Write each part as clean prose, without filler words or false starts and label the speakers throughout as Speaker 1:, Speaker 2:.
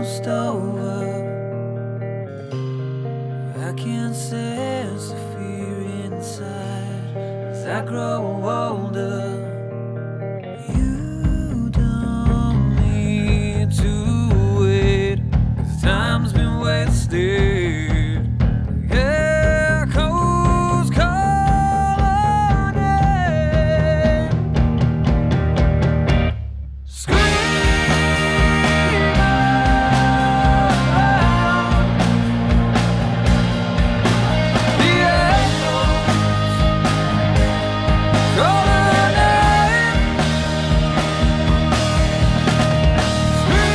Speaker 1: almost over. I can't sense the fear inside as I grow older. You don't need to wait, 'cause time's been wasted. Echoes calling in. Scream out. The echoes calling in. Scream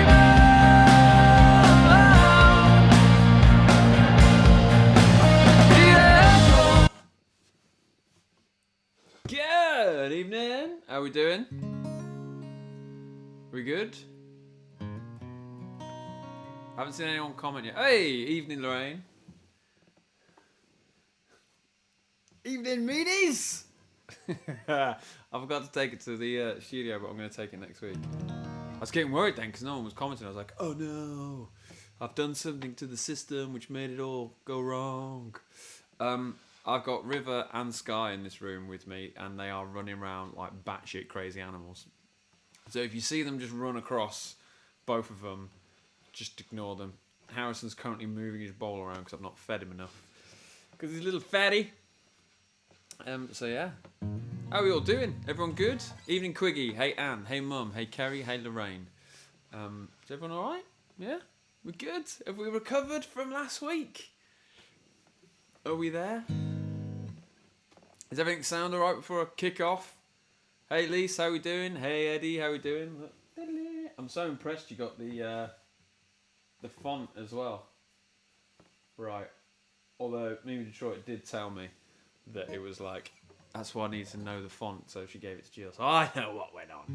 Speaker 1: out. The echoes. Good evening. How we doing? We good? Haven't seen anyone comment yet. Hey, evening Lorraine. Evening meanies. I forgot to take it to the studio, but I'm going to take it next week. I was getting worried then because no one was commenting. I was like, oh no, I've done something to the system which made it all go wrong. I've got River and Sky in this room with me, and they are running around like batshit crazy animals. So if you see them just run across both of them, just ignore them. Harrison's currently moving his bowl around because I've not fed him enough. Because he's a little fatty. So yeah. How are we all doing? Everyone good? Evening Quiggy. Hey Anne. Hey Mum. Hey Kerry. Hey Lorraine. Is everyone alright? Yeah? We're good? Have we recovered from last week? Are we there? Does everything sound alright before I kick off? Hey Lise, how we doing? Hey Eddie, how we doing? I'm so impressed you got the font as well. Right. Although Mimi Detroit did tell me that it was like, that's why I need to know the font, so she gave it to Jill. So I know what went on.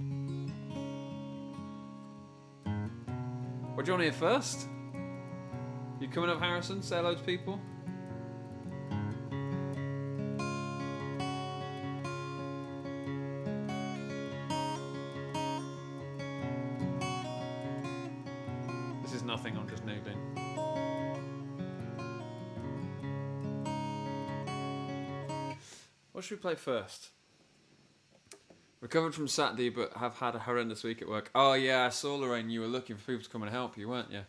Speaker 1: What do you want to hear first? You coming up, Harrison? Say hello to people. This is nothing, I'm just noobing. What should we play first? Recovered from Saturday, but have had a horrendous week at work. Oh yeah, I saw Lorraine, you were looking for people to come and help you, weren't you?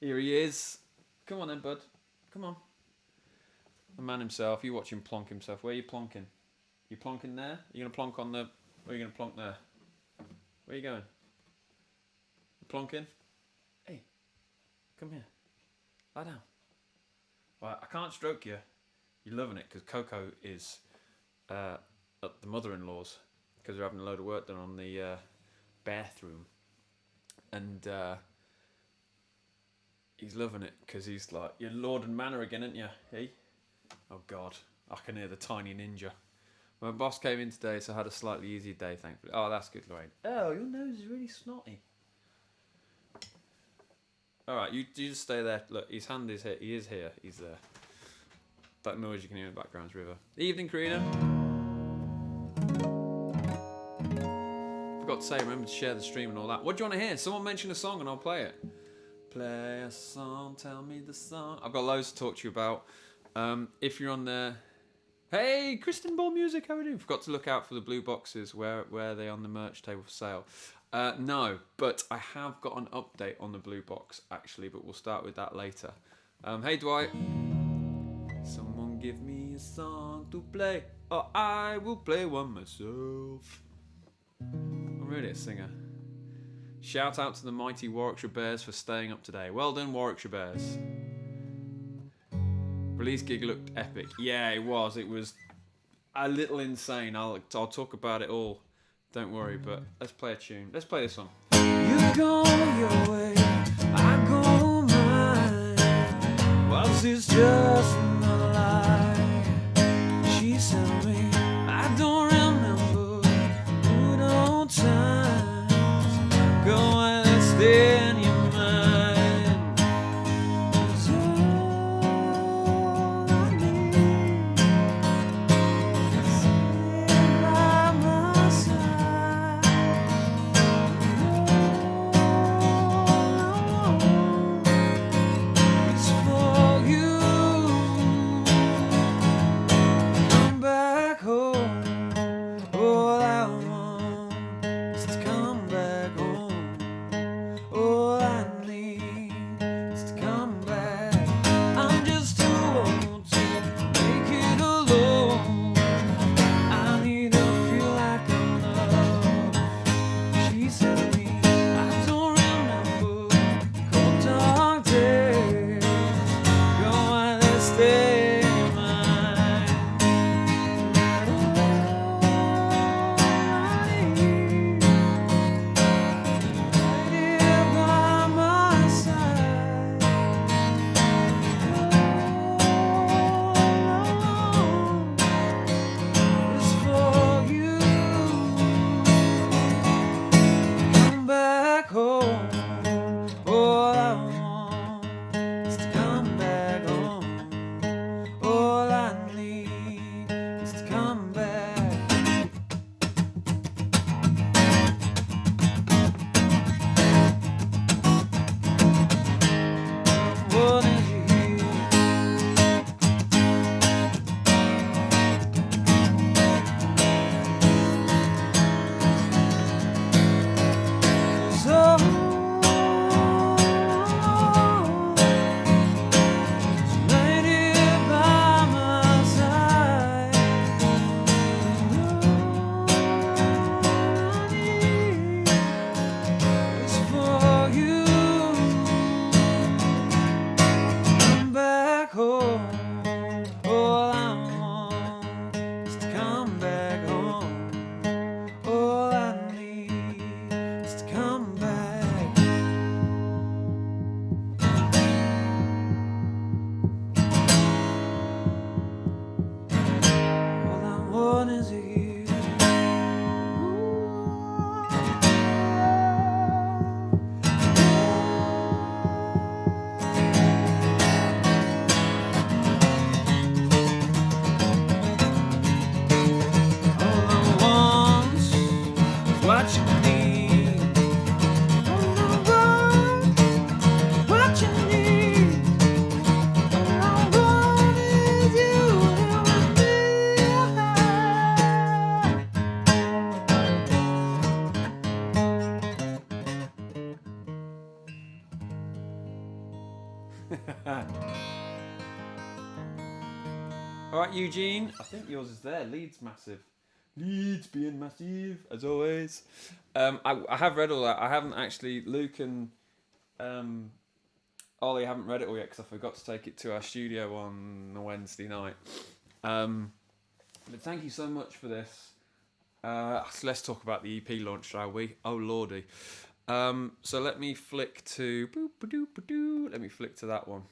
Speaker 1: Here he is. Come on then, bud. Come on. The man himself. You watch him plonk himself. Where are you plonking? You plonking there? You gonna plonk on the... Or are you gonna plonk there? Where are you going? You plonking? Hey. Come here. Lie down. Well, I can't stroke you. You're loving it, because Coco is at the mother-in-law's, because they're having a load of work done on the bathroom. And he's loving it, because he's like, you're Lord and Manor again, aren't you? Hey? Oh, God. I can hear the tiny ninja. My boss came in today, so I had a slightly easier day, thankfully. Oh, that's good, Lorraine. Oh, your nose is really snotty. All right, you just stay there. Look, his hand is here. He is here. He's there. That noise you can hear in the background is River. Evening, Karina. Forgot to say, remember to share the stream and all that. What do you want to hear? Someone mention a song and I'll play it. Play a song, tell me the song. I've got loads to talk to you about. If you're on there... Hey, Kristen Ball Music, how are you doing? Forgot to look out for the blue boxes. Where are they on the merch table for sale? No, but I have got an update on the blue box, actually, but we'll start with that later. Hey, Dwight. Someone give me a song to play, or I will play one myself. I'm really a singer. Shout out to the mighty Warwickshire Bears for staying up today. Well done, Warwickshire Bears. Release gig looked epic. Yeah, it was. It was a little insane. I'll talk about it all. Don't worry, but let's play a tune. Let's play this one. You go your way, I go mine. Was this just another lie? She said me, I don't remember good old times. Go and stay in your mind. 'Cause all I need is you by my side. home. All I want is to come back home. All I need is to come back. What is you here? So tonight here by my side, all I need is for you. Come back home. All I want is to come back home. All I need is to come back. All I want is you. All I want is what you need. All I want is what you need. All I want is you and me. All right, Eugene. I think yours is there. Leeds massive. Leeds being massive as always. I have read all that. I haven't actually. Luke and Ollie haven't read it all yet because I forgot to take it to our studio on a Wednesday night. But thank you so much for this. So let's talk about the EP launch, shall we? Oh lordy. So let me flick to. Let me flick to that one.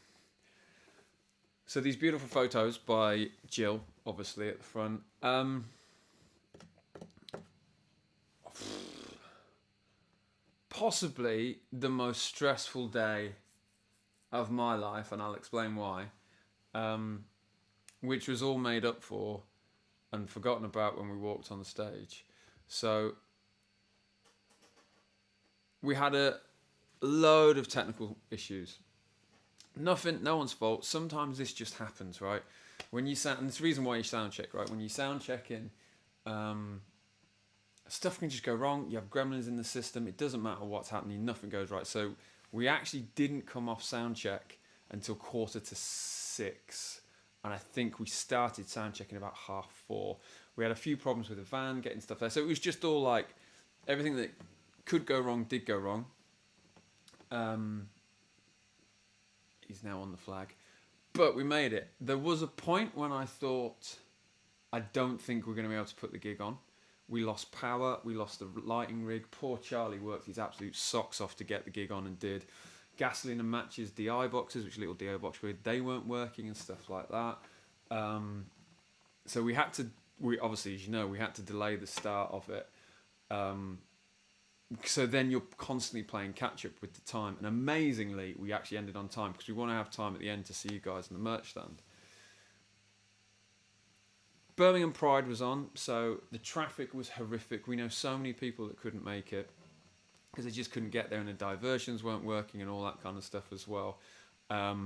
Speaker 1: So these beautiful photos by Jill, obviously at the front. Possibly the most stressful day of my life, and I'll explain why. Which was all made up for and forgotten about when we walked on the stage. So we had a load of technical issues. Nothing, no one's fault. Sometimes this just happens, right? When you sound, and it's the reason why you sound check, right? When you sound checking, stuff can just go wrong. You have gremlins in the system. It doesn't matter what's happening. Nothing goes right. So we actually didn't come off sound check until 6:15, and I think we started sound checking about 4:30. We had a few problems with the van getting stuff there, so it was just all like everything that could go wrong did go wrong. He's now on the flag. But we made it. There was a point when I thought, I don't think we're going to be able to put the gig on. We lost power. We lost the lighting rig. Poor Charlie worked his absolute socks off to get the gig on and did. Gasoline and matches, DI boxes, which little DI box grid, they weren't working and stuff like that. So we had to, obviously, as you know, we had to delay the start of it. So then you're constantly playing catch up with the time, and amazingly we actually ended on time because we want to have time at the end to see you guys in the merch stand. Birmingham Pride was on, so the traffic was horrific. We know so many people that couldn't make it because they just couldn't get there, and the diversions weren't working and all that kind of stuff as well. But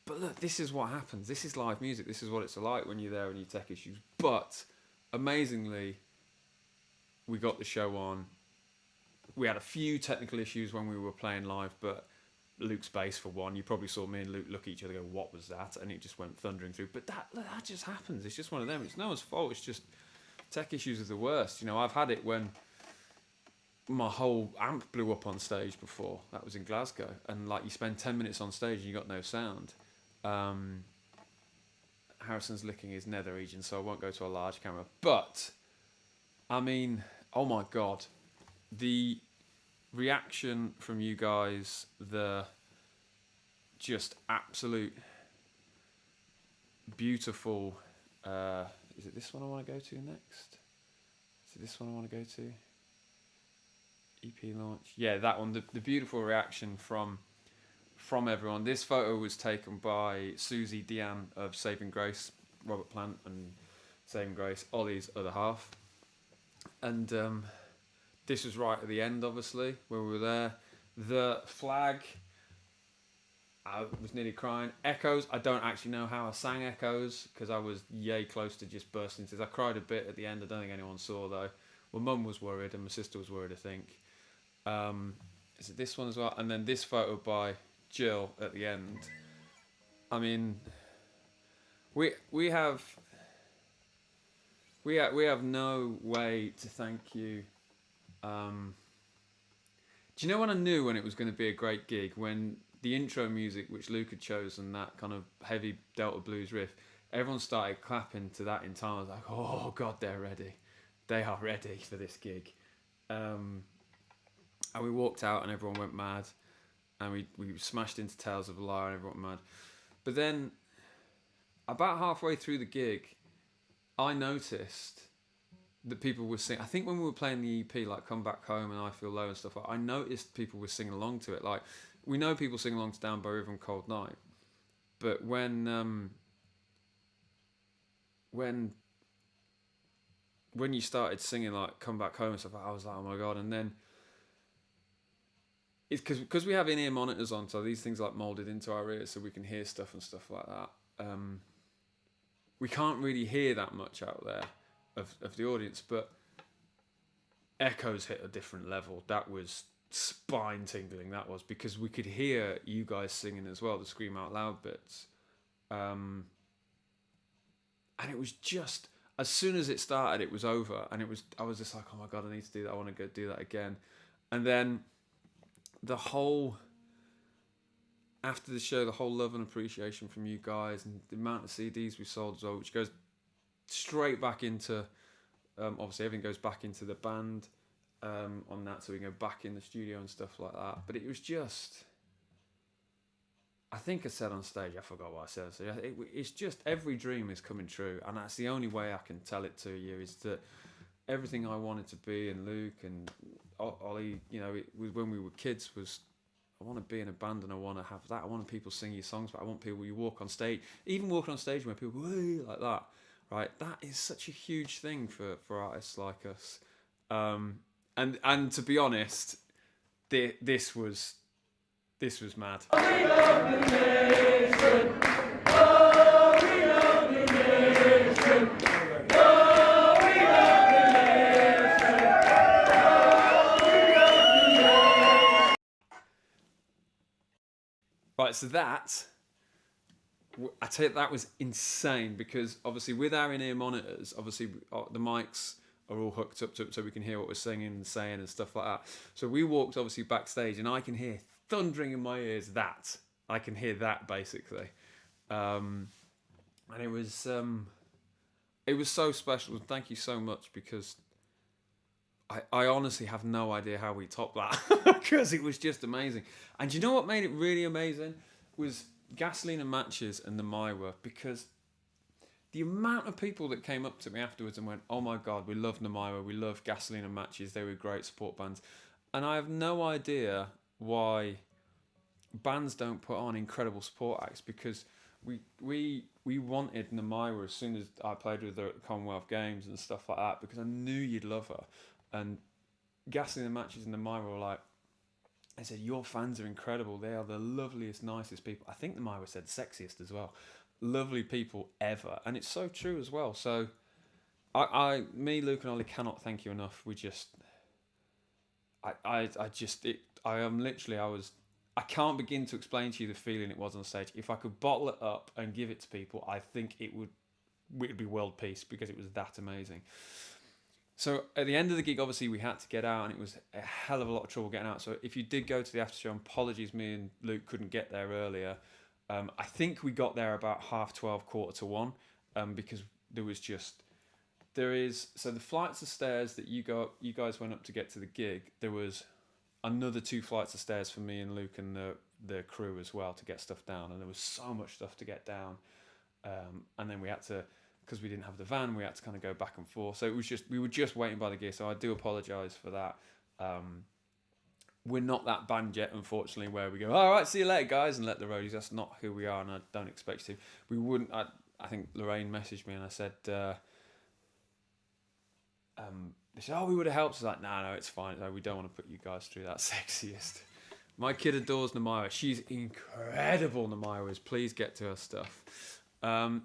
Speaker 1: look, this is what happens. This is live music. This is what it's like when you're there and you tech issues. But amazingly, we got the show on. We had a few technical issues when we were playing live, but Luke's bass for one. You probably saw me and Luke look at each other and go, what was that? And it just went thundering through. But that just happens. It's just one of them. It's no one's fault. It's just tech issues are the worst. You know, I've had it when my whole amp blew up on stage before. That was in Glasgow. And like you spend 10 minutes on stage and you got no sound. Harrison's licking his nether region, so I won't go to a large camera. But, I mean, oh my God. The reaction from you guys, the just absolute beautiful, is it this one I want to go to next? Is it this one I want to go to? EP launch. Yeah, that one. The beautiful reaction from everyone. This photo was taken by Susie Deanne of Saving Grace, Robert Plant and Saving Grace, Ollie's other half. And this was right at the end, obviously, where we were there. The flag, I was nearly crying. Echoes, I don't actually know how I sang Echoes because I was yay close to just bursting into tears. I cried a bit at the end. I don't think anyone saw though. Well, Mum was worried and my sister was worried, I think. Is it this one as well? And then this photo by Jill at the end. I mean, we have no way to thank you. Do you know when I knew when it was going to be a great gig? When the intro music, which Luke had chosen, that kind of heavy Delta blues riff, everyone started clapping to that in time. I was like, oh God, they're ready. They are ready for this gig. And we walked out and everyone went mad. And we smashed into Tales of a Liar and everyone went mad. But then, about halfway through the gig, I noticed that people were singing. I think when we were playing the EP, like Come Back Home and I Feel Low and stuff, I noticed people were singing along to it. Like, we know people sing along to Down by River and Cold Night. But when you started singing like Come Back Home and stuff, I was like, oh my God. And then it's because we have in-ear monitors on, so these things like molded into our ears so we can hear stuff and stuff like that. We can't really hear that much out there of the audience, but Echoes hit a different level. That was spine tingling, that was, because we could hear you guys singing as well, the scream out loud bits. And it was just, as soon as it started, it was over, and I was just like, oh my God, I need to do that, I want to go do that again. And then after the show, the whole love and appreciation from you guys and the amount of CDs we sold as well, which goes straight back into, obviously everything goes back into the band on that, so we can go back in the studio and stuff like that. But it was just, I think I said on stage, I forgot what I said. So it's just, every dream is coming true, and that's the only way I can tell it to you, is that everything I wanted to be, and Luke and Ollie, you know, when we were kids, was I want to be in a band and I want to have that. I want people sing your songs, but I want people, you walk on stage, even walking on stage where people go, hey, like that, right? That is such a huge thing for artists like us. And to be honest, this was mad. Right, so I tell you, that was insane, because obviously with our in-ear monitors, obviously the mics are all hooked up to it so we can hear what we're singing and saying and stuff like that. So we walked obviously backstage and I can hear thundering in my ears that. I can hear that basically. And it was so special, and thank you so much, because I honestly have no idea how we topped that because it was just amazing. And you know what made it really amazing was Gasoline and Matches and the Myra, because the amount of people that came up to me afterwards and went, oh my God, we love Namira, we love Gasoline and Matches, they were great support bands. And I have no idea why bands don't put on incredible support acts, because we wanted Namira as soon as I played with her at the Commonwealth Games and stuff like that, because I knew you'd love her. And Gasoline and Matches and Namira were like, I said, your fans are incredible. They are the loveliest, nicest people. I think the Myra said sexiest as well. Lovely people ever. And it's so true as well. So me, Luke and Ollie cannot thank you enough. We just, I can't begin to explain to you the feeling it was on stage. If I could bottle it up and give it to people, I think it would be world peace, because it was that amazing. So at the end of the gig, obviously we had to get out, and it was a hell of a lot of trouble getting out. So if you did go to the after show, apologies, me and Luke couldn't get there earlier. I think we got there about 12:30, 1:45, because so the flights of stairs that you guys went up to get to the gig, there was another 2 flights of stairs for me and Luke and the crew as well to get stuff down, and there was so much stuff to get down, and then we had to, because we didn't have the van, we had to kind of go back and forth. So we were just waiting by the gear. So I do apologise for that. we're not that band yet, unfortunately, where we go, all right, see you later, guys, and let the roadies. That's not who we are, and I don't expect to. We wouldn't. I think Lorraine messaged me, and I said, they said, oh, we would have helped. I was like, no, it's fine. No, we don't want to put you guys through that sexiest. My kid adores Namaira. She's incredible, Namaira is. Please get to her stuff.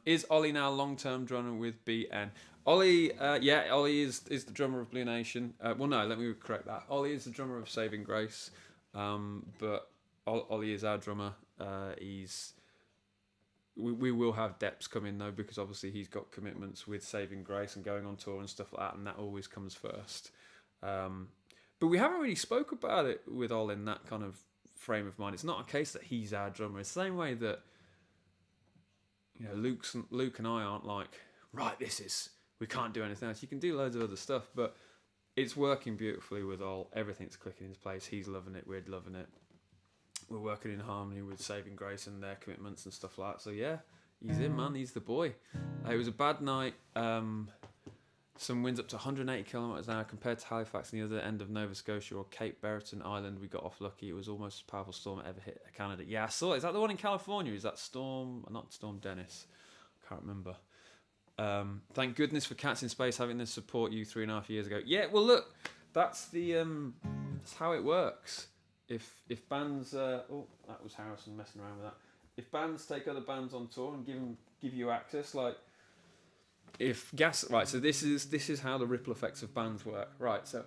Speaker 1: Is Ollie now long-term drummer with BN? Ollie, Ollie is the drummer of Blue Nation. Well, no, let me correct that. Ollie is the drummer of Saving Grace, but Ollie is our drummer. We will have Deps come in though, because obviously he's got commitments with Saving Grace and going on tour and stuff like that, and that always comes first. But we haven't really spoke about it with Ollie in that kind of frame of mind. It's not a case that he's our drummer. It's the same way that, you know, Luke and I aren't like, right, we can't do anything else. You can do loads of other stuff, but it's working beautifully with Ol. Everything's clicking into place. He's loving it. We're loving it. We're working in harmony with Saving Grace and their commitments and stuff like that. So yeah, he's in, man. He's the boy. It was a bad night. Some winds up to 180 kilometres an hour compared to Halifax and the other end of Nova Scotia or Cape Breton Island. We got off lucky. It was almost a powerful storm that ever hit Canada. Yeah, I saw it. Is that the one in California? Is that not Storm Dennis? I can't remember. Thank goodness for Cats in Space having this support you 3.5 years ago. Yeah, well look, that's how it works. If bands, that was Harrison messing around with that. If bands take other bands on tour and give you access, like so this is how the ripple effects of bands work. Right, so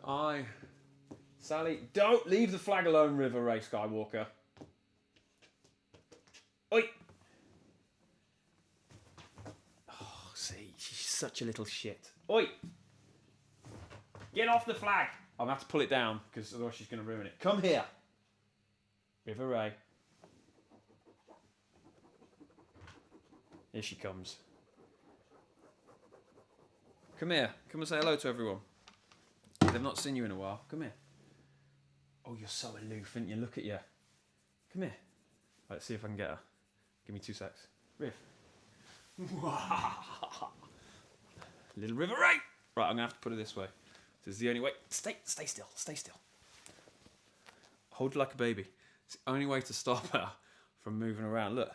Speaker 1: Sally, don't leave the flag alone, River Ray Skywalker. Oi. See, she's such a little shit. Oi! Get off the flag! I'm going to have to pull it down, because otherwise she's going to ruin it. Come here! River Ray. Here she comes. Come here. Come and say hello to everyone. They've not seen you in a while. Come here. Oh, you're so aloof, aren't you? Look at you. Come here. Right, let's see if I can get her. Give me 2 secs. Riv. Little River Ray. Right, I'm gonna have to put it this way. This is the only way. Stay still. Stay still. Hold her like a baby. It's the only way to stop her from moving around. Look.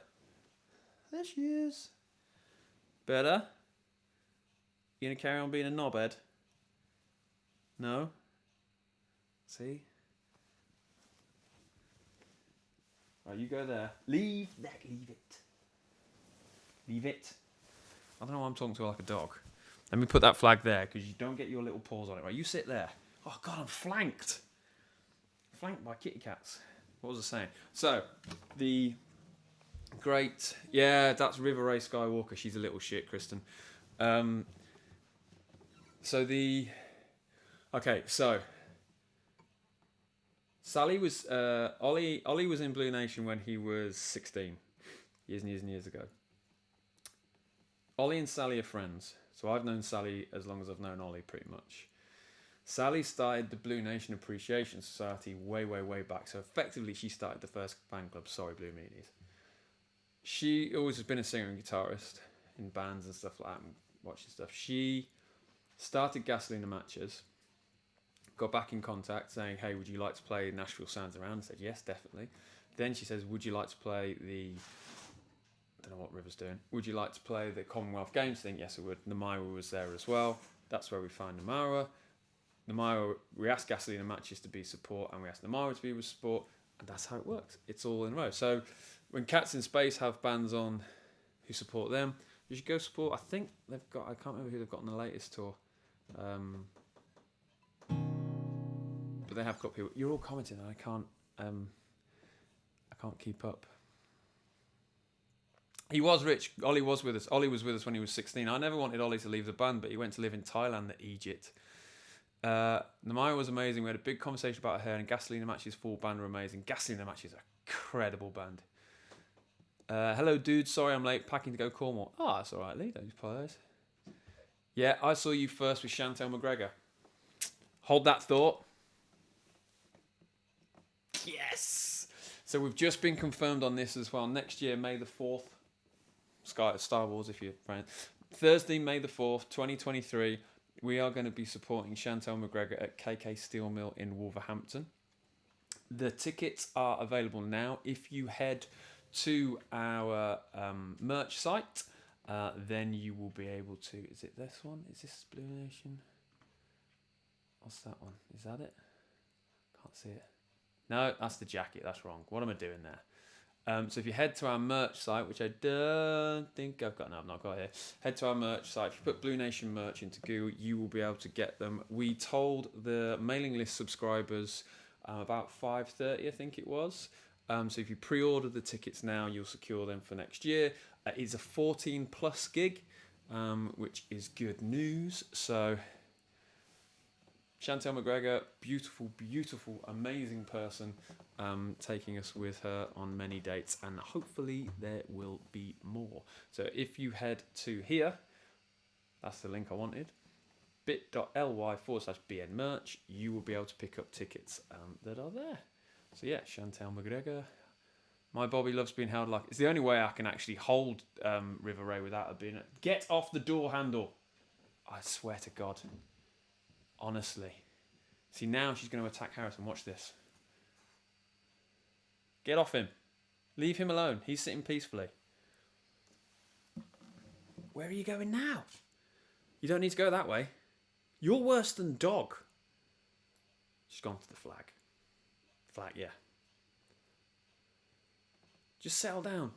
Speaker 1: There she is. Better. You gonna carry on being a knobhead? No. See. Right, you go there. Leave it. Leave it. I don't know why I'm talking to her like a dog. Let me put that flag there, because you don't get your little paws on it. Right, you sit there. Oh, God, I'm flanked. Flanked by kitty cats. What was I saying? So, the great... Yeah, that's River Ray Skywalker. She's a little shit, Kristen. Okay, so... Sally was... Ollie was in Blue Nation when he was 16. Years and years and years ago. Ollie and Sally are friends. So I've known Sally as long as I've known Ollie, pretty much. Sally started the Blue Nation Appreciation Society way, way, way back. So effectively, she started the first fan club, Sorry Blue Meanies. She always has been a singer and guitarist in bands and stuff like that, and watching stuff. She started Gasoline and Matches, got back in contact saying, hey, would you like to play Nashville Sounds Around? I said, yes, definitely. Then she says, would you like to play I don't know what River's doing. Would you like to play the Commonwealth Games thing? Yes, I would. Namaira was there as well. That's where we found Namaira. We asked Gasoline and Matches to be support, and we asked Namaira to be with support, and that's how it works. It's all in a row. So when Cats in Space have bands on who support them, you should go support. I think they've got, I can't remember who they've got on the latest tour. But they have got people. You're all commenting, and I can't keep up. He was rich. Ollie was with us. Ollie was with us when he was 16. I never wanted Ollie to leave the band, but he went to live in Thailand and Egypt. Namaira was amazing. We had a big conversation about her, and Gasoline and Matches full band were amazing. Gasoline and Matches are an incredible band. Hello, dude. Sorry I'm late. Packing to go Cornwall. Oh, that's all right, Lee. Don't apologise. Yeah, I saw you first with Chantal McGregor. Hold that thought. Yes! So we've just been confirmed on this as well. Next year, May the 4th. Star Wars, if you're friends. Thursday, May the 4th, 2023, we are going to be supporting Chantal McGregor at KK Steel Mill in Wolverhampton. The tickets are available now. If you head to our merch site, then you will be able to. Is it this one? Is this Blue Nation? What's that one? Is that it? Can't see it. No, that's the jacket. That's wrong. What am I doing there? So if you head to our merch site, which I don't think I've got, no, I've not got here. Head to our merch site. If you put Blue Nation merch into Google, you will be able to get them. We told the mailing list subscribers about 5:30, I think it was. So if you pre-order the tickets now, you'll secure them for next year. It's a 14 plus gig, which is good news. So Chantel McGregor, beautiful, beautiful, amazing person, taking us with her on many dates, and hopefully there will be more. So if you head to here, that's the link I wanted, bit.ly/BN merch, you will be able to pick up tickets that are there. So yeah, Chantel McGregor. My Bobby loves being held like... It's the only way I can actually hold River Ray without her being... Get off the door handle. I swear to God. Honestly. See, now she's going to attack Harrison. Watch this. Get off him. Leave him alone. He's sitting peacefully. Where are you going now? You don't need to go that way. You're worse than dog. She's gone to the flag. Flag, yeah. Just settle down.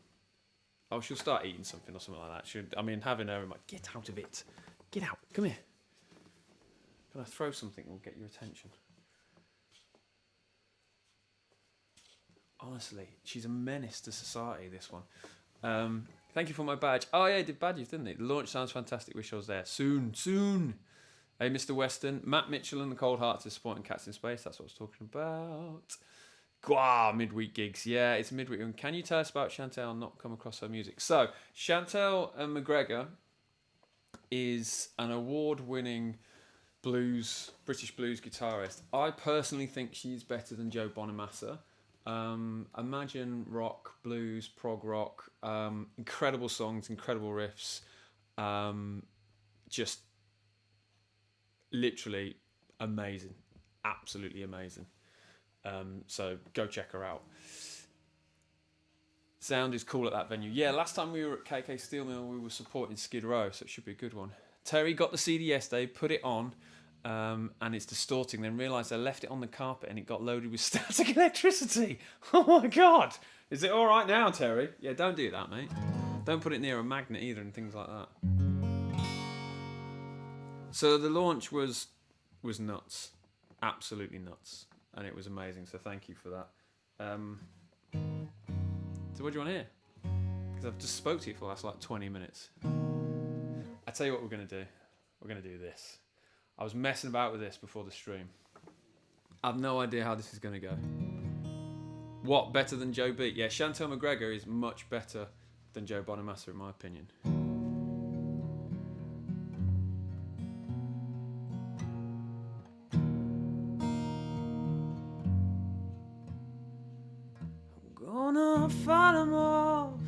Speaker 1: Oh, she'll start eating something or something like that. Having her in my... Get out of it. Get out. Come here. Can I throw something that will get your attention? Honestly, she's a menace to society, this one. Thank you for my badge. Oh, yeah, it did badges, didn't it? The launch sounds fantastic. Wish I was there. Soon. Hey, Mr. Weston. Matt Mitchell and the Cold Hearts is supporting Cats in Space. That's what I was talking about. Midweek gigs. Yeah, it's midweek. And can you tell us about Chantel and not come across her music? So, Chantel McGregor is an award-winning British blues guitarist. I personally think she's better than Joe Bonamassa. Imagine rock, blues, prog rock, incredible songs, incredible riffs, just literally amazing, absolutely amazing. So go check her out. Sound is cool at that venue. Yeah, last time we were at KK Steel Mill, we were supporting Skid Row, so it should be a good one. Terry got the CD yesterday, put it on, and it's distorting, then realised I left it on the carpet and it got loaded with static electricity. Oh my God! Is it all right now, Terry? Yeah, don't do that, mate. Don't put it near a magnet either and things like that. So the launch was nuts. Absolutely nuts. And it was amazing, so thank you for that. So what do you want to hear? Because I've just spoke to you for the last 20 minutes. I tell you what we're going to do. We're going to do this. I was messing about with this before the stream. I have no idea how this is going to go. What, better than Joe B? Yeah, Chantel McGregor is much better than Joe Bonamassa in my opinion.
Speaker 2: Fight 'em off.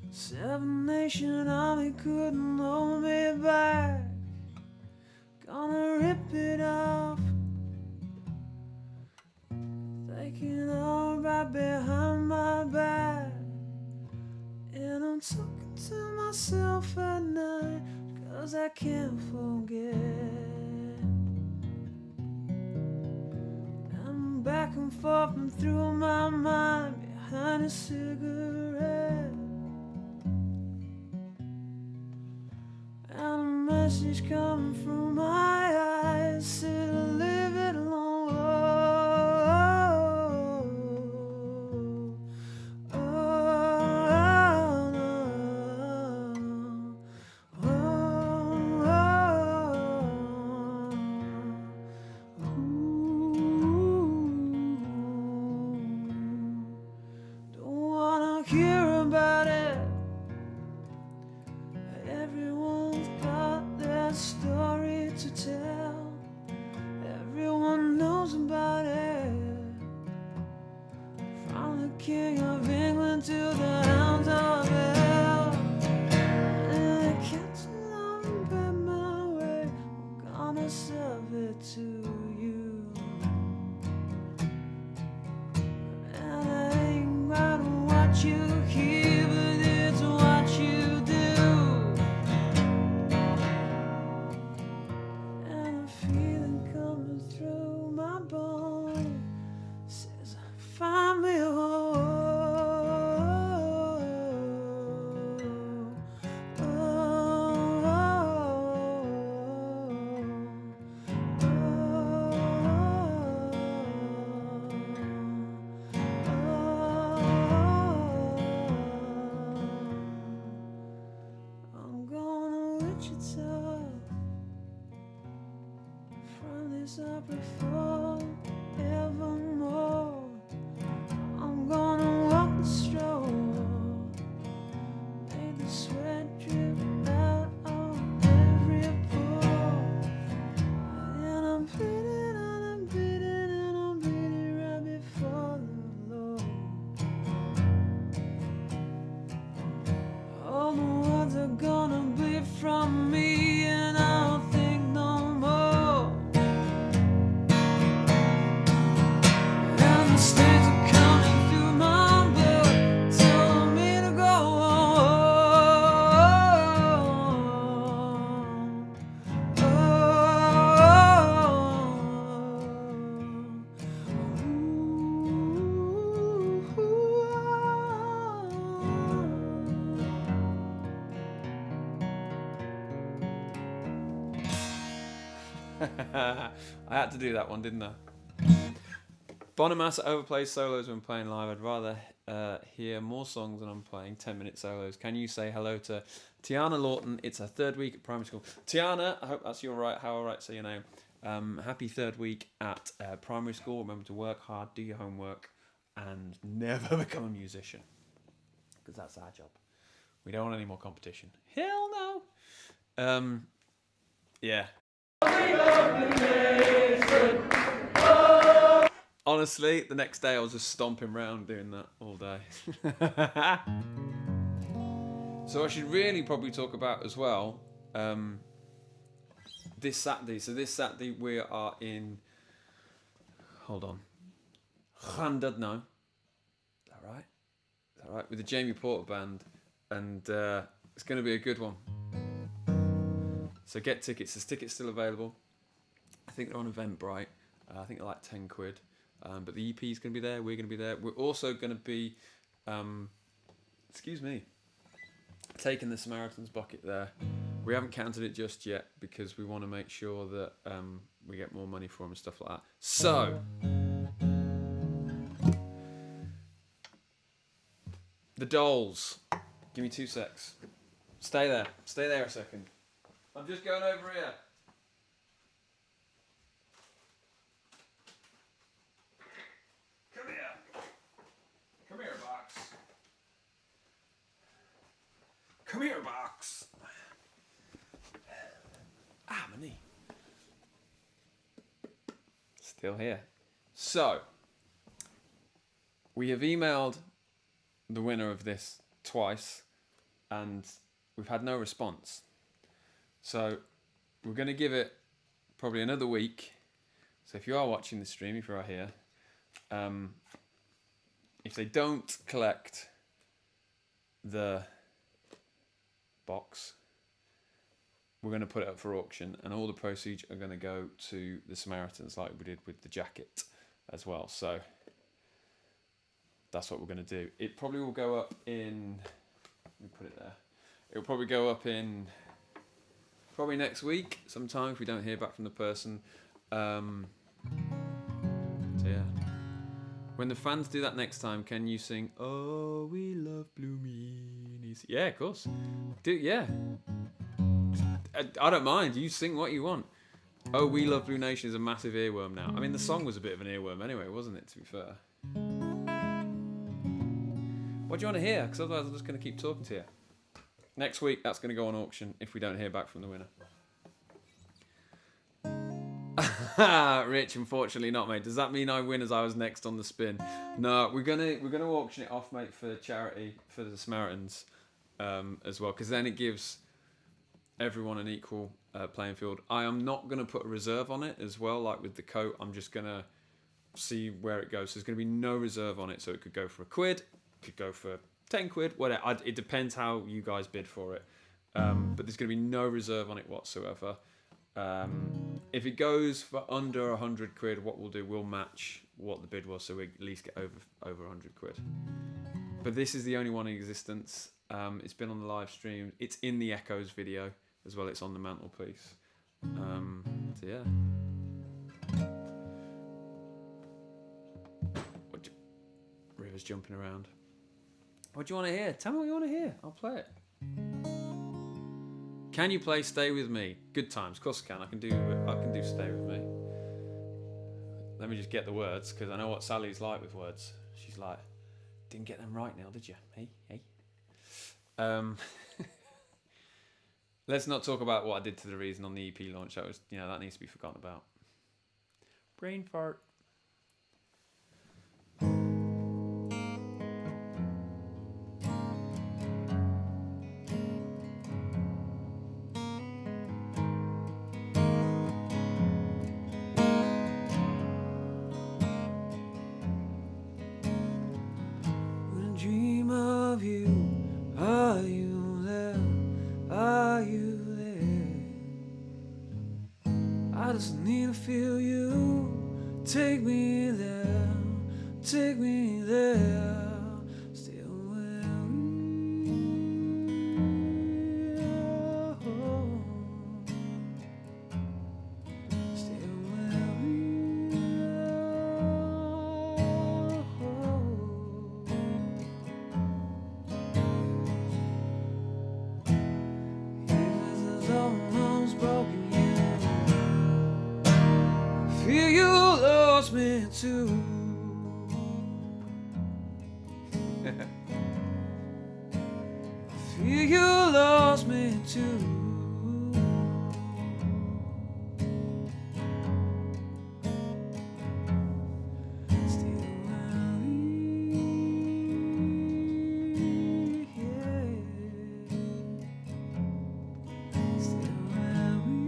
Speaker 2: Seven Nation Army couldn't hold me back. Gonna rip it off. They can all right behind my back. And I'm talking to myself at night, 'cause I can't forget. I'm back and forth and through my mind behind a cigarette, and a message coming from my eyes said, leave it alone. Hear about it. Everyone's got their story to tell. Everyone knows about it. From the King of England to the hounds of hell. And the kitchen I'm back my way. I'm gonna serve it to you. stains are coming through my blood, telling me to go
Speaker 1: I had to do that one, didn't I? Bonamassa overplays solos when playing live. I'd rather hear more songs than I'm playing 10-minute solos. Can you say hello to Tiana Lawton? It's her 3rd week at primary school. Tiana, I hope that's how I say your name. Happy 3rd week at primary school. Remember to work hard, do your homework, and never become a musician. Because that's our job. We don't want any more competition. Hell no. Yeah. Honestly, the next day I was just stomping around doing that all day. So I should really probably talk about as well this Saturday. So this Saturday we are in. Hold on. Llandudno. Is that right? Is that right? With the Jamie Porter band, and it's going to be a good one. So get tickets. There's tickets still available. I think they're on Eventbrite. I think they're like 10 quid. But the EP is going to be there. We're going to be there. We're also going to be, taking the Samaritan's bucket there. We haven't counted it just yet because we want to make sure that we get more money for them and stuff like that. So, the Dolls. Give me 2 secs. Stay there. Stay there a second. I'm just going over here. Come here. Come here, Box. Come here, Box. Ah, my knee. Still here. So, we have emailed the winner of this twice, and we've had no response. So we're going to give it probably another week. So if you are watching the stream, if you are here, if they don't collect the box, we're going to put it up for auction, and all the proceeds are going to go to the Samaritans, like we did with the jacket as well. So that's what we're going to do. It probably will go up in. Let me put it there. It will probably go up in. Probably next week, sometime, if we don't hear back from the person. So yeah. When the fans do that next time, can you sing "Oh, we love Blue Meanies"? Yeah, of course. Yeah. I don't mind. You sing what you want. "Oh, we love Blue Nation" is a massive earworm now. I mean, the song was a bit of an earworm anyway, wasn't it, to be fair? What do you want to hear? Because otherwise I'm just going to keep talking to you. Next week, that's going to go on auction if we don't hear back from the winner. Rich, unfortunately not, mate. Does that mean I win as I was next on the spin? No, we're gonna auction it off, mate, for charity for the Samaritans as well, because then it gives everyone an equal playing field. I am not gonna put a reserve on it as well, like with the coat. I'm just gonna see where it goes. So there's gonna be no reserve on it, so it could go for £1, it could go for 10 quid, whatever. It depends how you guys bid for it. But there's going to be no reserve on it whatsoever. If it goes for under 100 quid, what we'll do, we'll match what the bid was, so we at least get over 100 quid. But this is the only one in existence. It's been on the live stream. It's in the Echoes video as well. It's on the mantelpiece. So yeah. River's jumping around. What do you want to hear? Tell me what you want to hear. I'll play it. Can you play "Stay With Me"? Good times. Of course I can. I can do "Stay With Me." Let me just get the words, because I know what Sally's like with words. She's like, "Didn't get them right now, did you? Hey. Let's not talk about what I did to the Reason on the EP launch. That was, that needs to be forgotten about. Brain fart.
Speaker 2: take me there. Stay with me. Stay with me. Almost broken you. Feel you lost me too. Feel you lost me too. Stay around me, yeah. Stay around me,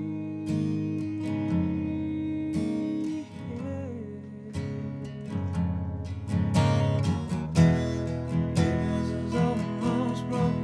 Speaker 2: yeah. This is almost broken.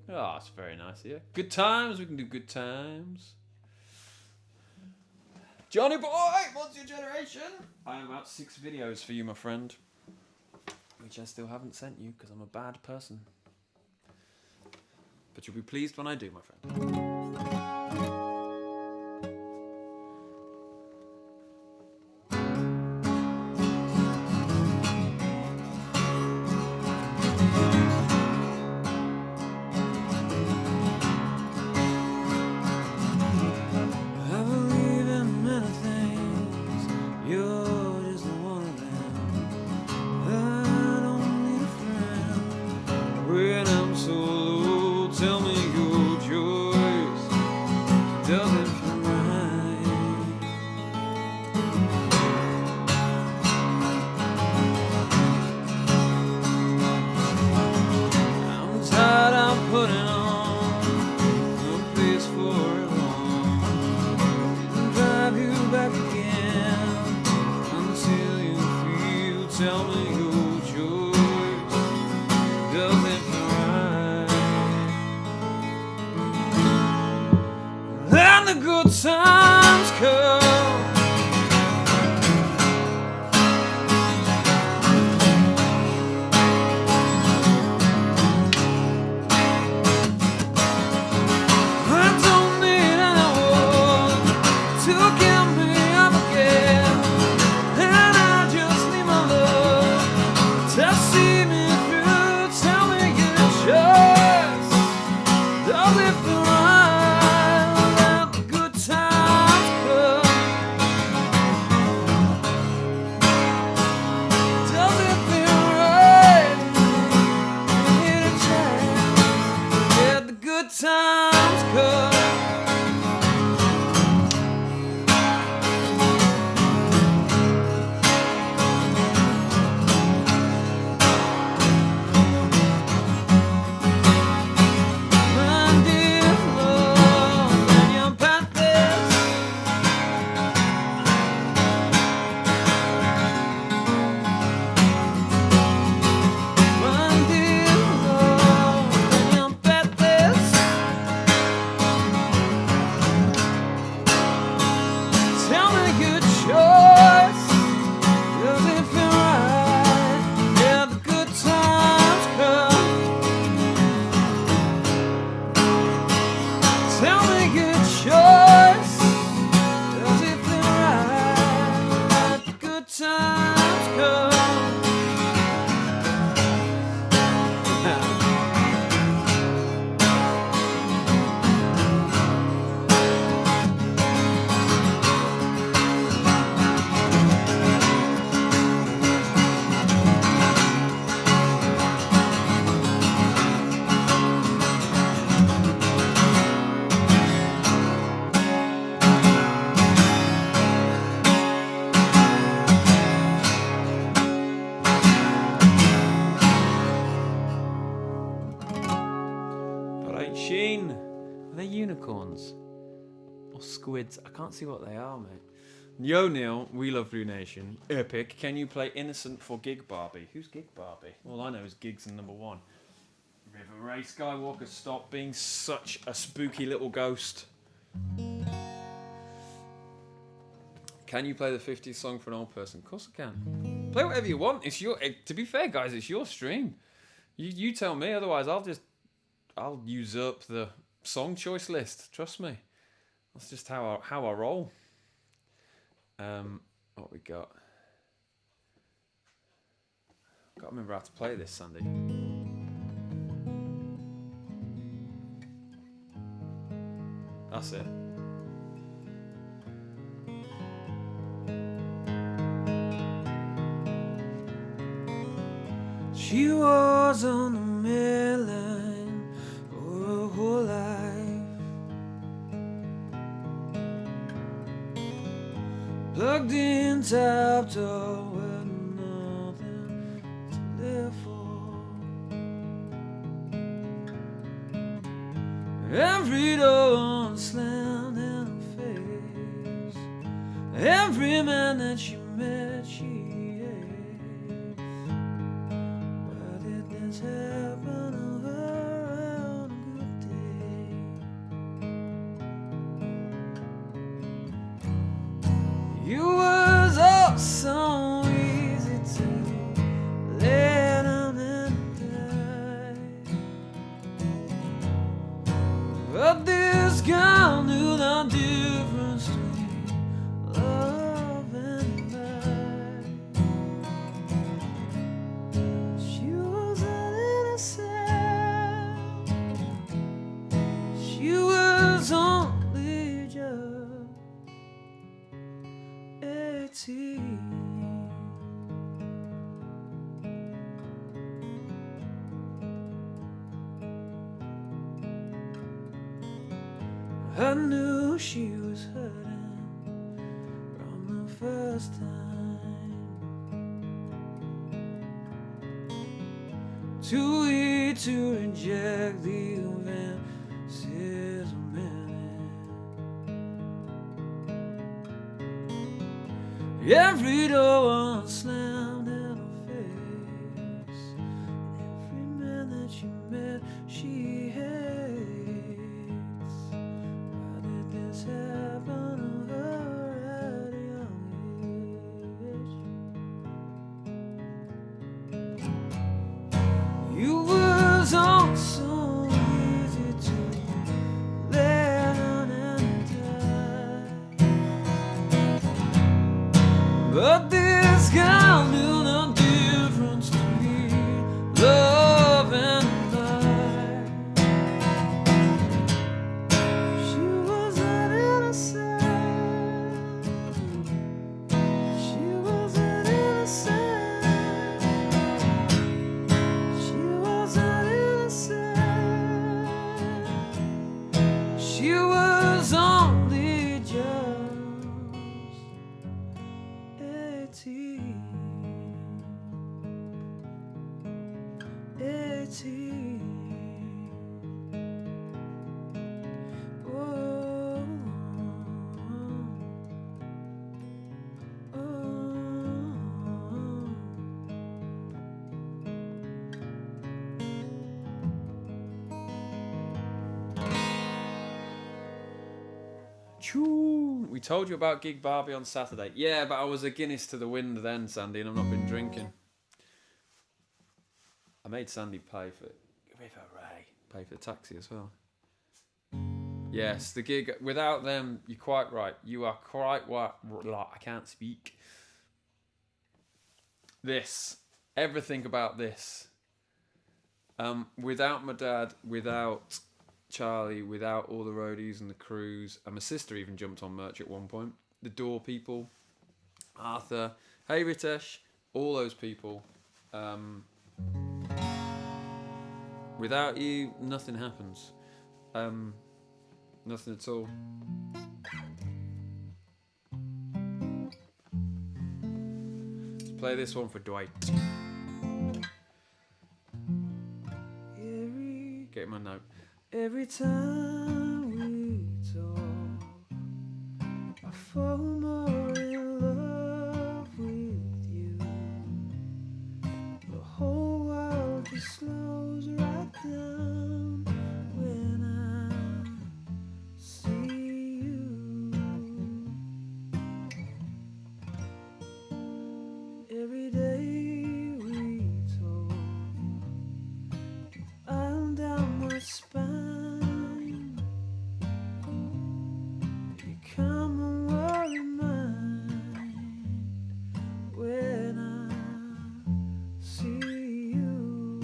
Speaker 1: Oh, it's very nice here. Good times, we can do good times. Johnny boy, what's your generation? I have about 6 videos for you, my friend. Which I still haven't sent you because I'm a bad person. But you'll be pleased when I do, my friend.
Speaker 2: Tell me your choice, does it feel right? And the good times come. I don't need anyone to give me up again, and I just need my love to see me through. Tell me your choice, does it feel right? Let the good times
Speaker 1: Sheen. Are they unicorns? Or squids? I can't see what they are, mate. Yo Neil, we love Blue Nation. Epic. Can you play Innocent for Gig Barbie? Who's Gig Barbie? All I know is Gigs and number 1. River Ray Skywalker, stop being such a spooky little ghost. Can you play the 50th song for an old person? Of course I can. Play whatever you want. It's your. To be fair, guys, it's your stream. You tell me. Otherwise, I'll usurp the song choice list. Trust me. That's just how I roll. What we got? Got to remember how to play this, Sandy. That's it.
Speaker 2: She was on the mainline for her whole life, plugged in, tapped out with nothing to live for. Every door slammed in her face. Every man that she met, she hates. Why did this happen to her on a good day? You was all so easy to lay down and die, but this girl knew the difference between love and life. She was an innocent. She was only just 18. I knew she was hurting from the first time. Too weak to reject the advances of many. Every door was slammed in her face. Every man that she met, she hates. Why did this happen to her at a young age? You was all so easy to lay down and die, but this girl knew the difference between love and life. She was an innocent. She was an innocent. She was an innocent. She was only just 18. 18. Oh, oh,
Speaker 1: Choo. We told you about Gig Barbie on Saturday. Yeah, but I was a Guinness to the wind then, Sandy, and I've not been drinking. I made Sandy pay for the taxi as well. Yes, the gig. Without them, you're quite right. You are quite right. I can't speak. This, everything about this. Without my dad, without Charlie, without all the roadies and the crews, and my sister even jumped on merch at one point. The door people, Arthur, hey Ritesh, all those people. Without you, nothing happens. Nothing at all. Let's play this one for Dwight. Get my note.
Speaker 2: Every time we talk, I fall more in love with you. The whole world just slows right down when I see you. Every day we talk, I'm down my spine. You come and worry mine when I see you.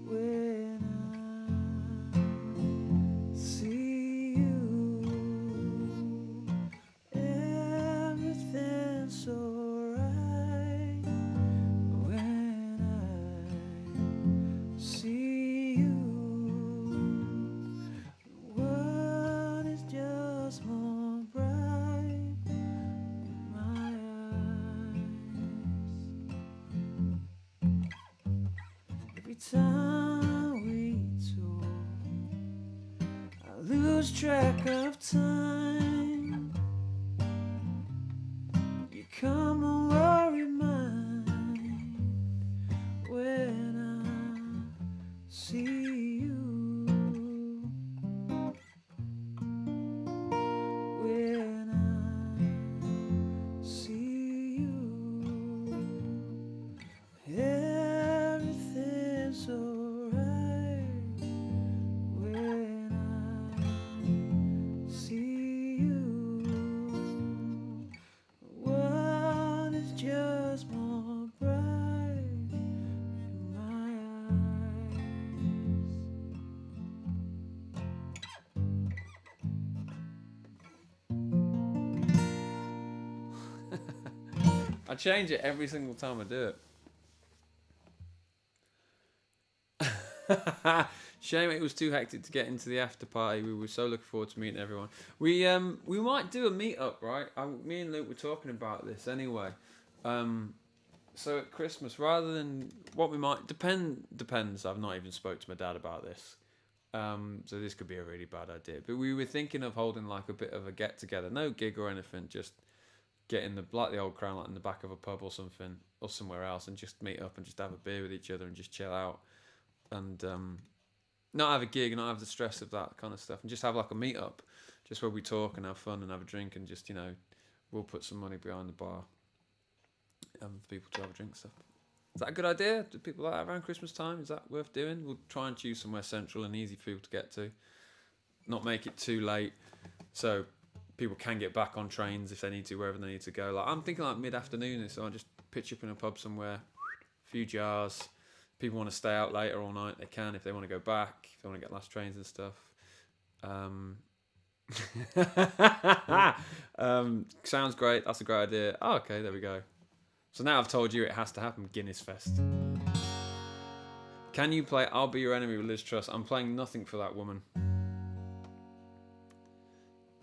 Speaker 2: When I see you, everything's alright. When I see you, the world is just more bright in my eyes. Every time we talk, I lose track of time. You come and worry mine when I see you. When I see you, everything's alright. When I see you, the world is just more bright in my
Speaker 1: I change it every single time I do it. Shame it was too hectic to get into the after party. We were so looking forward to meeting everyone. We might do a meet-up, right? Me and Luke were talking about this anyway. So at Christmas, rather than what we might depends. I've not even spoke to my dad about this. So this could be a really bad idea. But we were thinking of holding like a bit of a get together, no gig or anything, just get in the like the old Crown, like in the back of a pub or something, or somewhere else, and just meet up and just have a beer with each other and just chill out, and not have a gig and not have the stress of that kind of stuff, and just have like a meet up, just where we talk and have fun and have a drink and just, you know, we'll put some money behind the bar for people to have a drink and stuff. Is that a good idea? Do people like that around Christmas time? Is that worth doing? We'll try and choose somewhere central and easy for people to get to, not make it too late, so people can get back on trains if they need to, wherever they need to go. Like I'm thinking like mid-afternoon, so I'll just pitch up in a pub somewhere, a few jars. People want to stay out later all night, they can. If they want to go back, if they want to get last trains and stuff. Sounds great. That's a great idea. Oh, okay, there we go. So now I've told you it has to happen. Guinness Fest. Can you play I'll Be Your Enemy with Liz Truss? I'm playing nothing for that woman.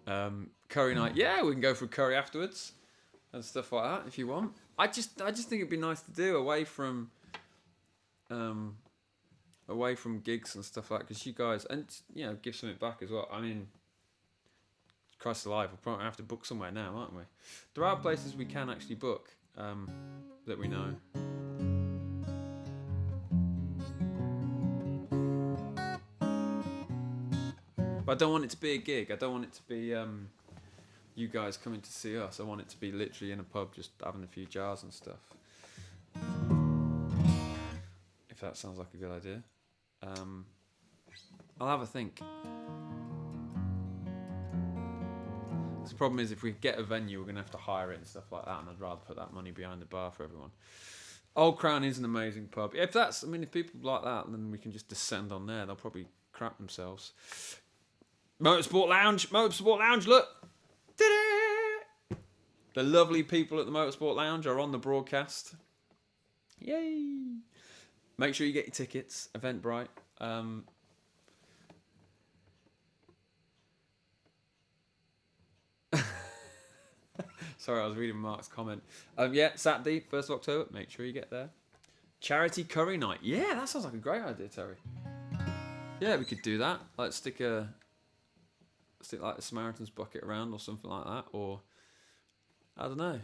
Speaker 1: Curry night. Yeah, we can go for a curry afterwards and stuff like that if you want. I just think it'd be nice to do away from gigs and stuff like that, because you guys, and you know, give something back as well. I mean, Christ alive, we'll probably have to book somewhere now, aren't we? There are places we can actually book that we know. But I don't want it to be a gig. I don't want it to be you guys coming to see us. I want it to be literally in a pub, just having a few jars and stuff. If that sounds like a good idea. I'll have a think. The problem is, if we get a venue, we're going to have to hire it and stuff like that, and I'd rather put that money behind the bar for everyone. Old Crown is an amazing pub. If people like that, then we can just descend on there. They'll probably crap themselves. Motorsport Lounge, look! Ta-da! The lovely people at the Motorsport Lounge are on the broadcast. Yay! Make sure you get your tickets, Eventbrite. Sorry, I was reading Mark's comment. Yeah, Saturday, 1st of October, make sure you get there. Charity curry night. Yeah, that sounds like a great idea, Terry. Yeah, we could do that. Like stick like a Samaritan's bucket around or something like that, or I don't know.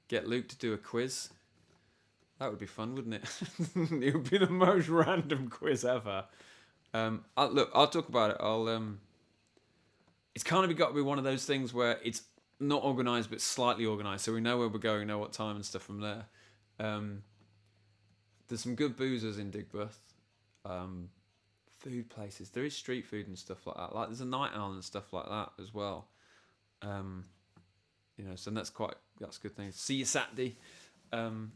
Speaker 1: Get Luke to do a quiz. That would be fun, wouldn't it? It would be the most random quiz ever. I'll talk about it. It's kind of got to be one of those things where it's not organised but slightly organised, so we know where we're going, know what time and stuff from there. There's some good boozers in Digbeth. Food places. There is street food and stuff like that. Like there's a night owl and stuff like that as well. So that's a good thing. See you Saturday. We're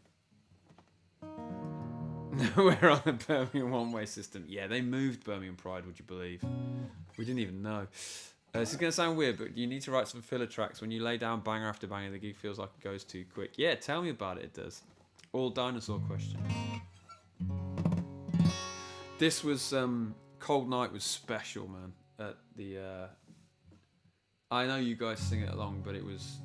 Speaker 1: on the Birmingham one-way system. Yeah, they moved Birmingham Pride, would you believe? We didn't even know. This is going to sound weird, but you need to write some filler tracks. When you lay down banger after banger, the gig feels like it goes too quick. Yeah, tell me about it, it does. All dinosaur questions. This was, Cold Night was special, man. At the, I know you guys sing it along, but it was...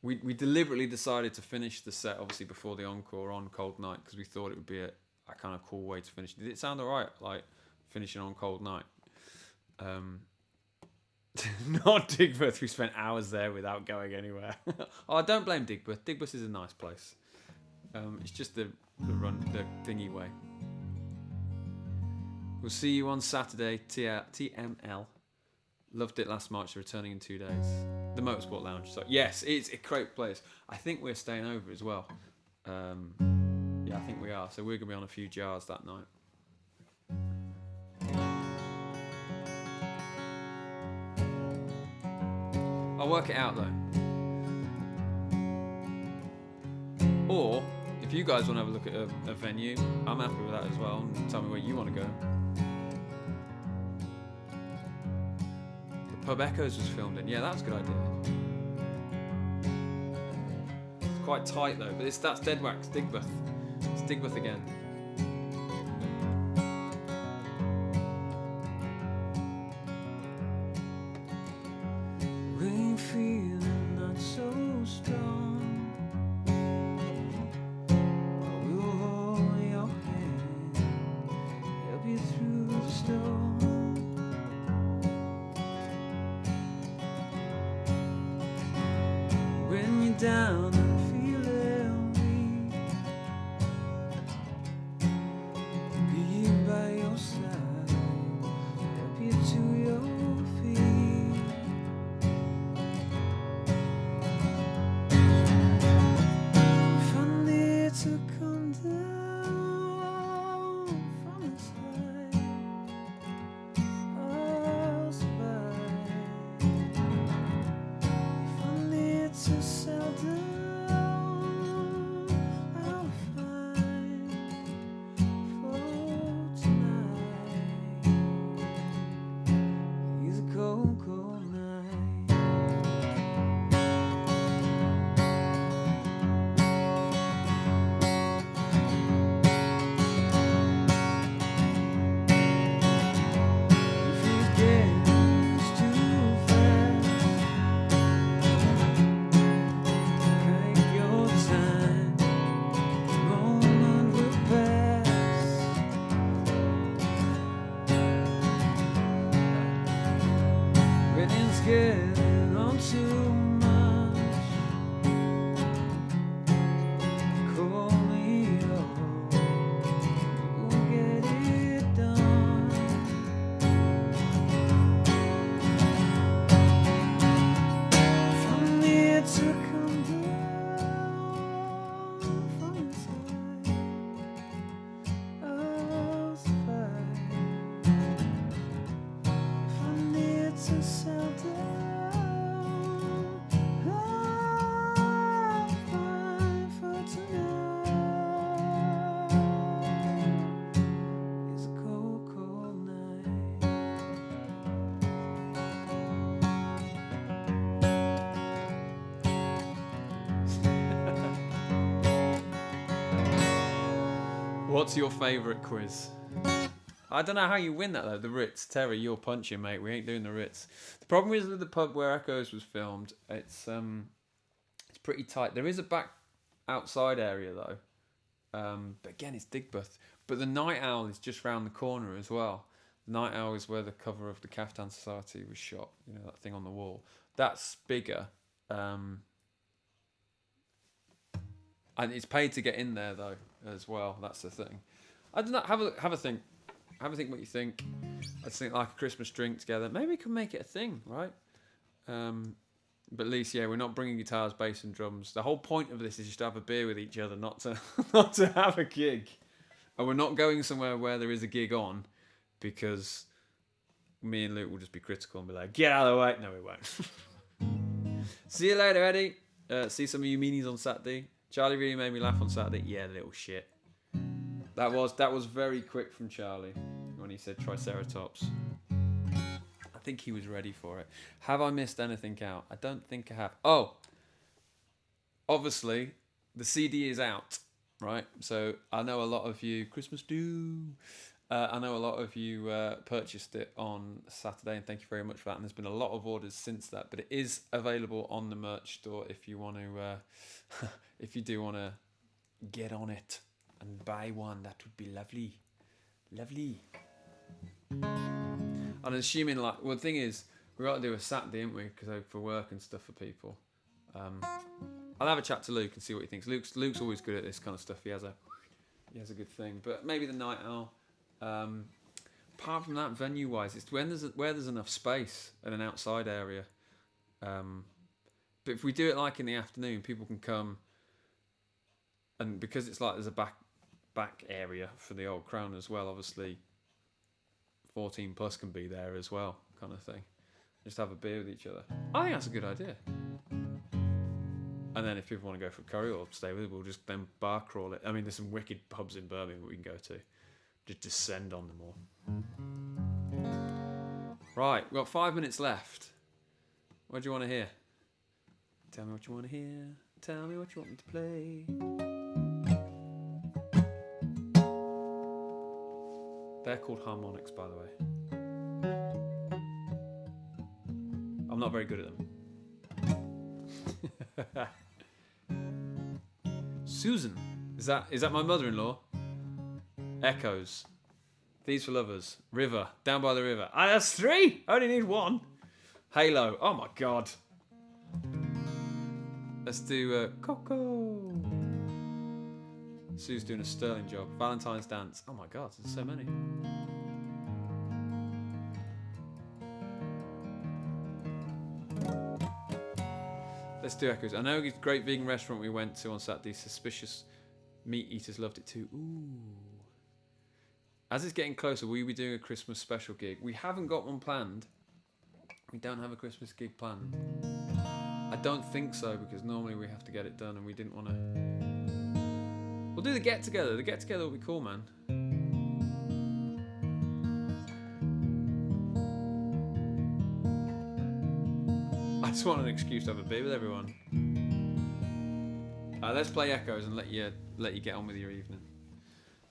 Speaker 1: We deliberately decided to finish the set, obviously, before the encore on Cold Night, because we thought it would be a kind of cool way to finish. Did it sound alright, like, finishing on Cold Night? Not Digbeth, we spent hours there without going anywhere. Oh, I don't blame Digbeth. Digbeth is a nice place. It's just the thingy way. We'll see you on Saturday, TML. Loved it last March, returning in 2 days. The Motorsport Lounge. So yes, it's a great place. I think we're staying over as well. Yeah, I think we are. So we're going to be on a few jars that night. I'll work it out though. Or, if you guys want to have a look at a venue, I'm happy with that as well. And tell me where you want to go. Pub Echoes was filmed in. Yeah, that was a good idea. It's quite tight though, but that's Deadwax, Digbeth. It's Digbeth again.
Speaker 2: When you feel not so strong, I will hold your hand, help you through the storm. When you're down and feeling weak, be by your side, help you to your feet. If I need to come down from the side, I'll survive. If I need to settle down, I'll find for tonight. It's a cold, cold night. If you get too fast, take your time, the moment will pass. When it's getting on too much, call me up, we'll get it done. If I need to come down from the side, I'll survive. If I need to settle down, I'll find for tonight. It's a cold, cold night.
Speaker 1: What's your favourite quiz? I don't know how you win that though. The Ritz. Terry, you're punching, mate. We ain't doing the Ritz. The problem is with the pub where Echoes was filmed, it's pretty tight. There is a back outside area though. But again, it's Digbeth. But the Night Owl is just round the corner as well. The Night Owl is where the cover of the Caftan Society was shot. You know, that thing on the wall. That's bigger. And it's paid to get in there though as well. That's the thing. I don't know. Have a think. Have a think what you think. I just think like a Christmas drink together. Maybe we can make it a thing, right? But at least, yeah, we're not bringing guitars, bass, and drums. The whole point of this is just to have a beer with each other, not to not to have a gig. And we're not going somewhere where there is a gig on, because me and Luke will just be critical and be like, "Get out of the way!" No, we won't. See you later, Eddie. See some of you meanies on Saturday. Charlie really made me laugh on Saturday. Yeah, little shit. That was very quick from Charlie when he said Triceratops. I think he was ready for it. Have I missed anything out? I don't think I have. Oh, obviously, the CD is out, right? So I know a lot of you, Christmas do. I know a lot of you purchased it on Saturday, and thank you very much for that. And there's been a lot of orders since that, but it is available on the merch store if you want to, if you do want to get on it and buy one. That would be lovely, lovely. I'm assuming, like, well, the thing is, we got to do a Saturday, ain't we? Because for work and stuff for people. I'll have a chat to Luke and see what he thinks. Luke's always good at this kind of stuff. He has a good thing. But maybe the Night Owl. Apart from that, venue-wise, it's where there's enough space and an outside area. But if we do it like in the afternoon, people can come, and because it's like there's a back area for the Old Crown as well. Obviously, 14 plus can be there as well, kind of thing. Just have a beer with each other. I think that's a good idea. And then if people want to go for curry or stay with it, we'll just then bar crawl it. I mean, there's some wicked pubs in Birmingham we can go to. Just descend on them all. Right, we've got 5 minutes left. What do you want to hear? Tell me what you want to hear. Tell me what you want me to play. They're called harmonics, by the way. I'm not very good at them. Susan, is that my mother-in-law? Echoes. These for Lovers. River. Down by the River. Ah, that's 3! I only need 1. Halo. Oh my god. Let's do Coco. Sue's doing a sterling job. Valentine's Dance. Oh my god, there's so many. Let's do Echoes. I know a great vegan restaurant we went to on Saturday. Suspicious meat eaters loved it too. Ooh. As it's getting closer, we'll be doing a Christmas special gig. We haven't got one planned. We don't have a Christmas gig planned. I don't think so, because normally we have to get it done, and we didn't want to. We'll do the get together. The get together will be cool, man. I just want an excuse to have a beer with everyone. Let's play Echoes and let you get on with your evening.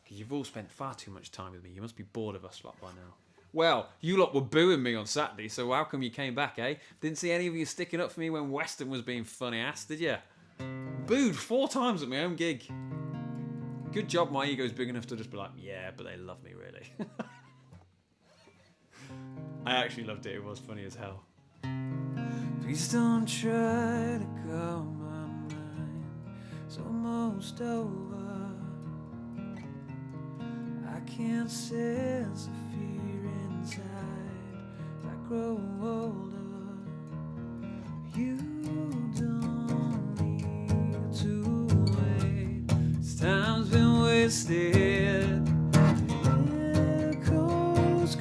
Speaker 1: Because you've all spent far too much time with me. You must be bored of us lot by now. Well, you lot were booing me on Saturday, so how come you came back, eh? Didn't see any of you sticking up for me when Weston was being funny ass, did you? Booed 4 times at my own gig. Good job my ego's big enough to just be like, yeah, but they love me, really. I actually loved it. It was funny as hell. Please don't try to calm my mind. It's almost over. I can't sense the fear inside as I grow older. You don't need to wait. This time's been wasted. Echoes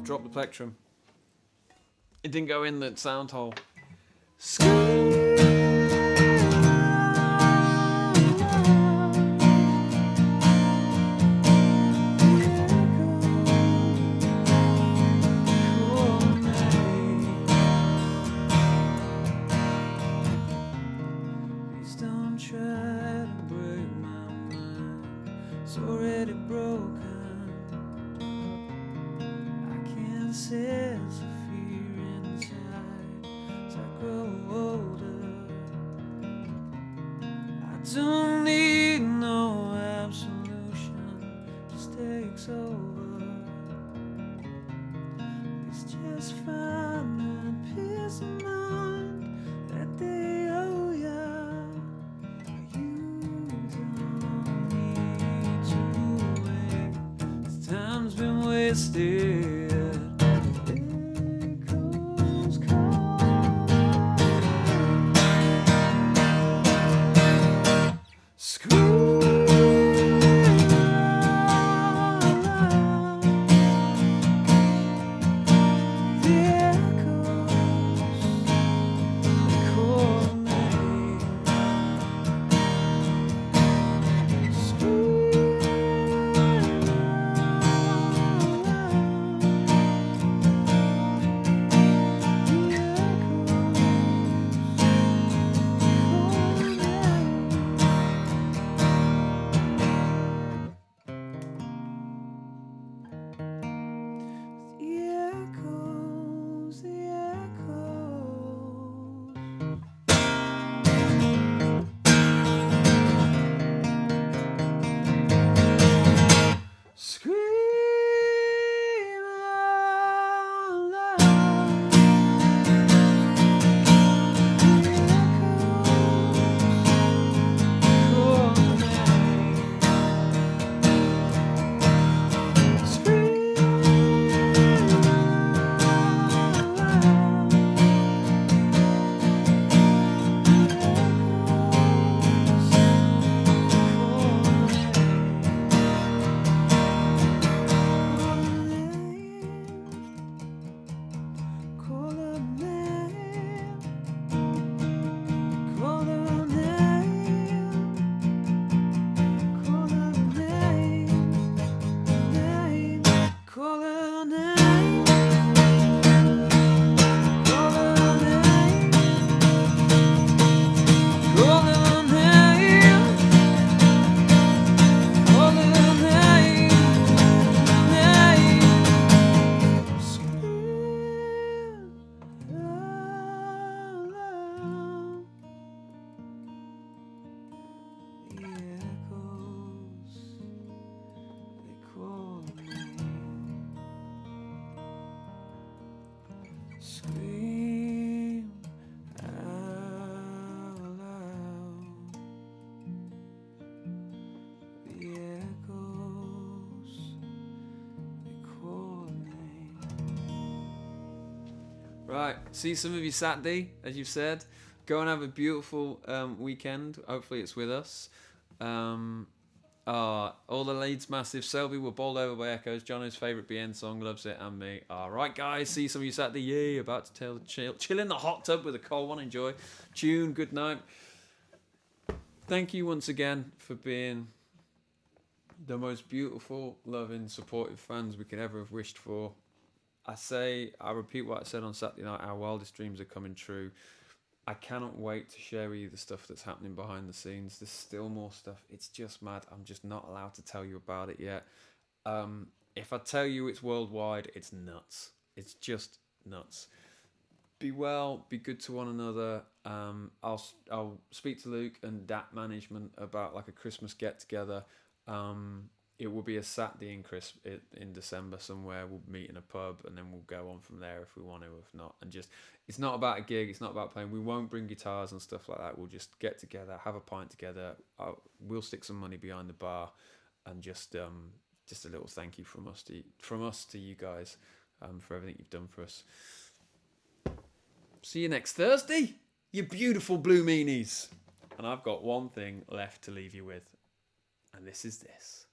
Speaker 1: Drop the plectrum. It didn't go in the sound hole.
Speaker 2: don't need no absolution, just takes over. It's just finding peace of mind that they owe ya. You don't need to wait, time's been wasted. Echoes call. Scream aloud. The echoes, they call me. Scream out loud. Scream out loud. The echoes, they call me.
Speaker 1: Right, see some of you Saturday, as you've said. Go and have a beautiful weekend. Hopefully it's with us. All the Leeds massive. Selby were bowled over by echoes. Jono's favourite BN song, loves it, and me. Alright guys, see some of you Saturday. Yay, about to tell chill in the hot tub with a cold one. Enjoy. Tune, good night. Thank you once again for being the most beautiful, loving, supportive fans we could ever have wished for. I repeat what I said on Saturday night, our wildest dreams are coming true. I cannot wait to share with you the stuff that's happening behind the scenes. There's still more stuff. It's just mad. I'm just not allowed to tell you about it yet. If I tell you it's worldwide, it's nuts. It's just nuts. Be well, be good to one another. I'll speak to Luke and DAT management about like a Christmas get together. It will be a Saturday in December somewhere. We'll meet in a pub and then we'll go on from there if we want to. If not, and just it's not about a gig. It's not about playing. We won't bring guitars and stuff like that. We'll just get together, have a pint together. We'll stick some money behind the bar, and just a little thank you from us to you guys for everything you've done for us. See you next Thursday, you beautiful blue meanies. And I've got one thing left to leave you with, and this is this.